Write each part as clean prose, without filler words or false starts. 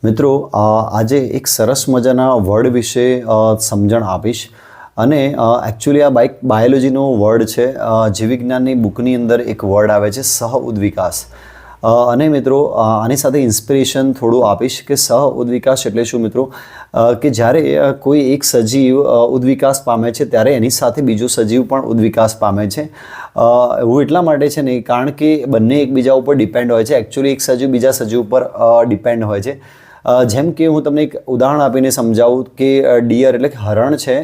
મિત્રો આજે એક સરસ મજાના વર્ડ વિશે સમજણ આપીશ અને એકચ્યુઅલી આ બાયોલોજીનો વર્ડ છે. જીવવિજ્ઞાનની બુકની અંદર એક વર્ડ આવે છે સહ ઉદ્વિકાસ. અને મિત્રો આની સાથે ઇન્સ્પિરેશન થોડું આપીશ કે સહ ઉદ્વિકાસ એટલે શું મિત્રો, કે જ્યારે કોઈ એક સજીવ ઉદ્વિકાસ પામે છે ત્યારે એની સાથે બીજો સજીવ પણ ઉદ્વિકાસ પામે છે. એવું એટલા માટે છે નહીં કારણ કે બંને એકબીજા ઉપર ડિપેન્ડ હોય છે. એકચ્યુઅલી એક સજીવ બીજા સજીવ ઉપર ડિપેન્ડ હોય છે. જેમ કે હું તમને એક ઉદાહરણ આપીને સમજાવું કે ડિયર એટલે કે હરણ છે,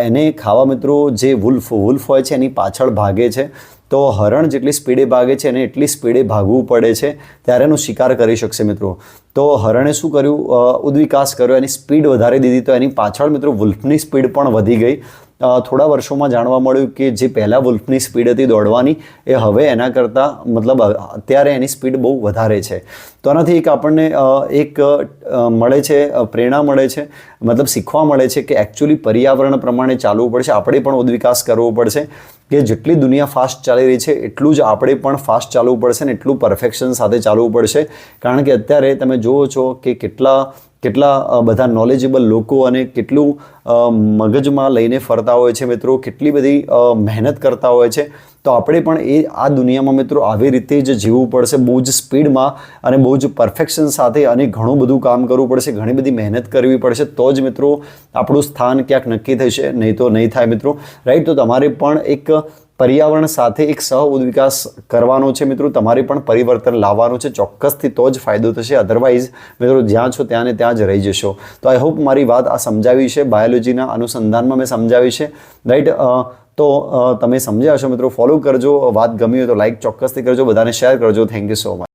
એને ખાવા મિત્રો જે વુલ્ફ હોય છે એની પાછળ ભાગે છે. તો હરણ જેટલી સ્પીડે ભાગે છે એને એટલી સ્પીડે ભાગવું પડે છે ત્યારે એનો શિકાર કરી શકશે મિત્રો. તો હરણે શું કર્યું, ઉદ્વિકાસ કર્યો, એની સ્પીડ વધારી દીધી. તો એની પાછળ મિત્રો વુલ્ફની સ્પીડ પણ વધી ગઈ. થોડા વર્ષોમાં જાણવા મળ્યું કે જે પહેલાં વુલ્ફની સ્પીડ હતી દોડવાની એ હવે એના કરતાં મતલબ અત્યારે એની સ્પીડ બહુ વધારે છે. તો આનાથી એક આપણને એક મળે છે, પ્રેરણા મળે છે, મતલબ શીખવા મળે છે કે એકચ્યુઅલી પર્યાવરણ પ્રમાણે ચાલવું પડશે. આપણે પણ ઉદ્વિકાસ કરવો પડશે કે જેટલી દુનિયા ફાસ્ટ ચાલી રહી છે એટલું જ આપણે પણ ફાસ્ટ ચાલવું પડશે ને એટલું પરફેક્શન સાથે ચાલવું પડશે. કારણ કે અત્યારે તમે જુઓ છો કે કેટલા બધા નોલેજેબલ લોકો અને કેટલું મગજમાં લઈને ફરતા હોય છે મિત્રો, કેટલી બધી મહેનત કરતા હોય છે. તો આપણે પણ આ દુનિયામાં મિત્રો આવી રીતે જ જીવવું પડશે, બહુ જ સ્પીડમાં અને બહુ જ પરફેક્શન સાથે, અને ઘણું બધું કામ કરવું પડશે, ઘણી બધી મહેનત કરવી પડશે. તો જ મિત્રો આપણું સ્થાન ક્યાંક નક્કી થશે, નહીં તો નહીં થાય મિત્રો, રાઈટ. તો તમારે પણ એક પર્યાવરણ સાથે એક સહ ઉદ્વિકાસ કરવાનો છે મિત્રો. તમારે પણ પરિવર્તન લાવવાનું છે ચોક્કસથી, તો જ ફાયદો થશે. અધરવાઇઝ મિત્રો જ્યાં છો ત્યાં ને ત્યાં જ રહી જશો. તો આઈ હોપ મારી વાત આ સમજાવી છે, બાયોલોજીના અનુસંધાનમાં મેં સમજાવી છે, રાઈટ. તો તમે સમજ્યા હશો મિત્રો. ફોલો કરજો. વાત ગમી હોય તો લાઈક ચોક્કસથી કરજો, બધાને શેર કરજો. Thank you so much.